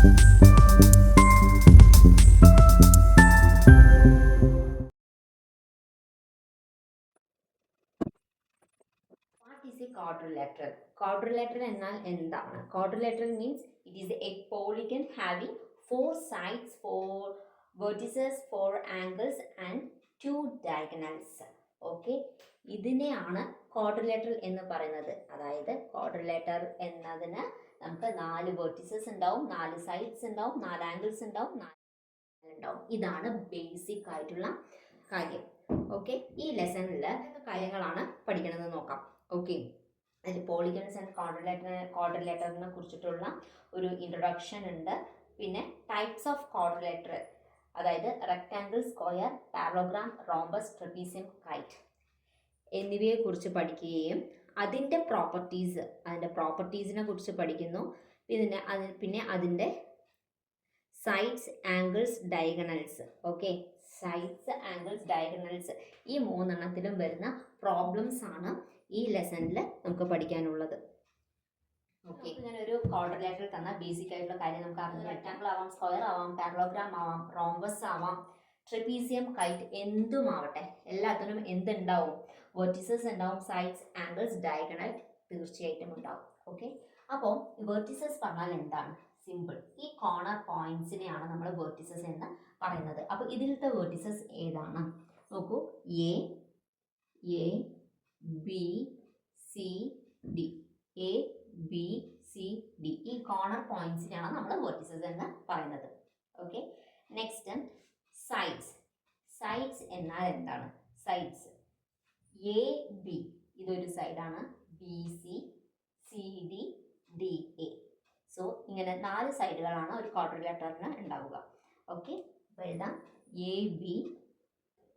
What is a quadrilateral? Quadrilateral എന്നാൽ എന്താണ്? Quadrilateral means it is a polygon having 4 sides, 4 vertices, 4 angles and 2 diagonals. Okay, ഇതിനെയാണ് quadrilateral എന്ന് പറയുന്നത്. അതായത് quadrilateral എന്നതിന് നമുക്ക് 4 വെർട്ടിസസ് ഉണ്ടാവും, 4 സൈഡ്സ് ഉണ്ടാവും, 4 ആംഗിൾസ് ഉണ്ടാവും, 4 ഉണ്ടാവും. ഇതാണ് ബേസിക് ആയിട്ടുള്ള കാര്യം. ഓക്കെ, ഈ ലെസണിൽ കാര്യങ്ങളാണ് പഠിക്കണമെന്ന് നോക്കാം. ഓക്കെ, അതിൽ പോളിഗൺസ് ആൻഡ് ക്വാഡ്രിലേറ്ററിനെ കുറിച്ചിട്ടുള്ള ഒരു ഇൻട്രൊഡക്ഷൻ ഉണ്ട്. പിന്നെ ടൈപ്സ് ഓഫ് ക്വാഡ്രിലേറ്റർ, അതായത് rectangle, square, parallelogram, rhombus, trapezium, KITE എന്നിവയെ കുറിച്ച് പഠിക്കുകയും അതിൻ്റെ പ്രോപ്പർട്ടീസിനെ കുറിച്ച് പഠിക്കുന്നു. പിന്നെ അതിൻ്റെ sides, angles, diagonals. Okay, sides, angles, diagonals ഈ 3 വരുന്ന പ്രോബ്ലംസ് ആണ് ഈ ലെസണിൽ നമുക്ക് പഠിക്കാനുള്ളത്. ഓക്കെ, ഇങ്ങനെ ഒരു ക്വാഡ്രിലേറ്ററൽ തന്ന ബേസിക് ആയിട്ടുള്ള കാര്യം നമുക്ക് അറിഞ്ഞു. റെക്ടാങ്കിൾ ആവാം, സ്ക്വയർ ആവാം, പാരലോഗ്രാം ആവാം, റോംബസ് ആവാം, ട്രപ്പീസിയം, കൈറ്റ് എന്തുമാവട്ടെ, എല്ലാത്തിനും എന്തുണ്ടാവും? വെർട്ടിസസ് ഉണ്ടാവും, സൈഡ്സ്, ആംഗിൾസ്, ഡയഗണൽ തീർച്ചയായിട്ടും ഉണ്ടാവും. ഓക്കെ, അപ്പോൾ വെർട്ടിസസ് പറഞ്ഞാൽ എന്താണ്? സിമ്പിൾ, ഈ കോർണർ പോയിന്റ്സിനെയാണ് നമ്മൾ വെർട്ടിസസ് എന്ന് പറയുന്നത്. അപ്പോൾ ഇതിലത്തെ വെർട്ടിസസ് ഏതാണ്? നോക്കൂ, A B C D, A B C D ഈ കോർണർ പോയിന്റ്സിനെയാണ് നമ്മൾ വെർട്ടിസസ് എന്ന് പറയുന്നത്. ഓക്കെ, നെക്സ്റ്റ് സൈഡ്സ് എന്നാൽ എന്താണ്? സൈഡ്സ് എ ബി ഇതൊരു സൈഡാണ്, B C, C D, D A. So ഇങ്ങനെ 4 സൈഡുകളാണ് ഒരു ക്വാഡ്രിലേറ്ററിന് ഉണ്ടാവുക. ഓക്കെ, അപ്പോൾ എഴുതാം A B,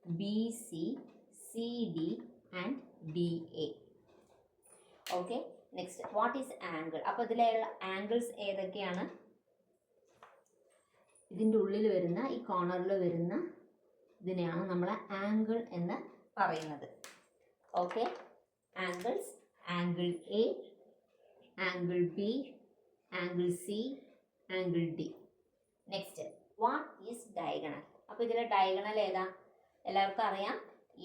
B C, C D and D A. Okay, next what is angle? അപ്പോൾ ഇതിലുള്ള ആംഗിൾസ് ഏതൊക്കെയാണ്? ഇതിൻ്റെ ഉള്ളിൽ വരുന്ന, ഈ കോർണറിൽ വരുന്ന ഇതിനെയാണ് നമ്മൾ ആംഗിൾ എന്ന് പറയുന്നത്. Okay, angles, angle A, angle B, angle C, angle D. Next what is diagonal? അപ്പോൾ ഇതിലെ ഡയഗണൽ ഏതാ? എല്ലാവർക്കും അറിയാം,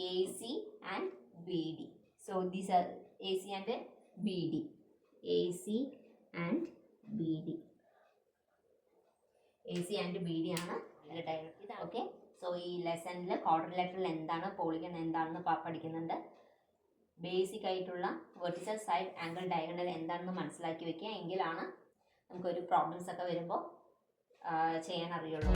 A C and B D. So these are A C and B D, A C and B D, A C and B D ആണ് diagonal. ഇതാണ്. Okay, so ഈ ലെസണിൽ quadrilateral എന്താണ്, polygon എന്താണെന്ന് പഠിക്കുന്നുണ്ട്. ബേസിക് ആയിട്ടുള്ള വെർട്ടിസൽ, സൈഡ്, ആംഗിൾ, ഡയഗണൽ എന്താണെന്ന് മനസ്സിലാക്കി വെക്കുക. എങ്കിലാണ് നമുക്കൊരു പ്രോബ്ലംസ് ഒക്കെ വരുമ്പോൾ ചെയ്യാൻ അറിയുള്ളൂ.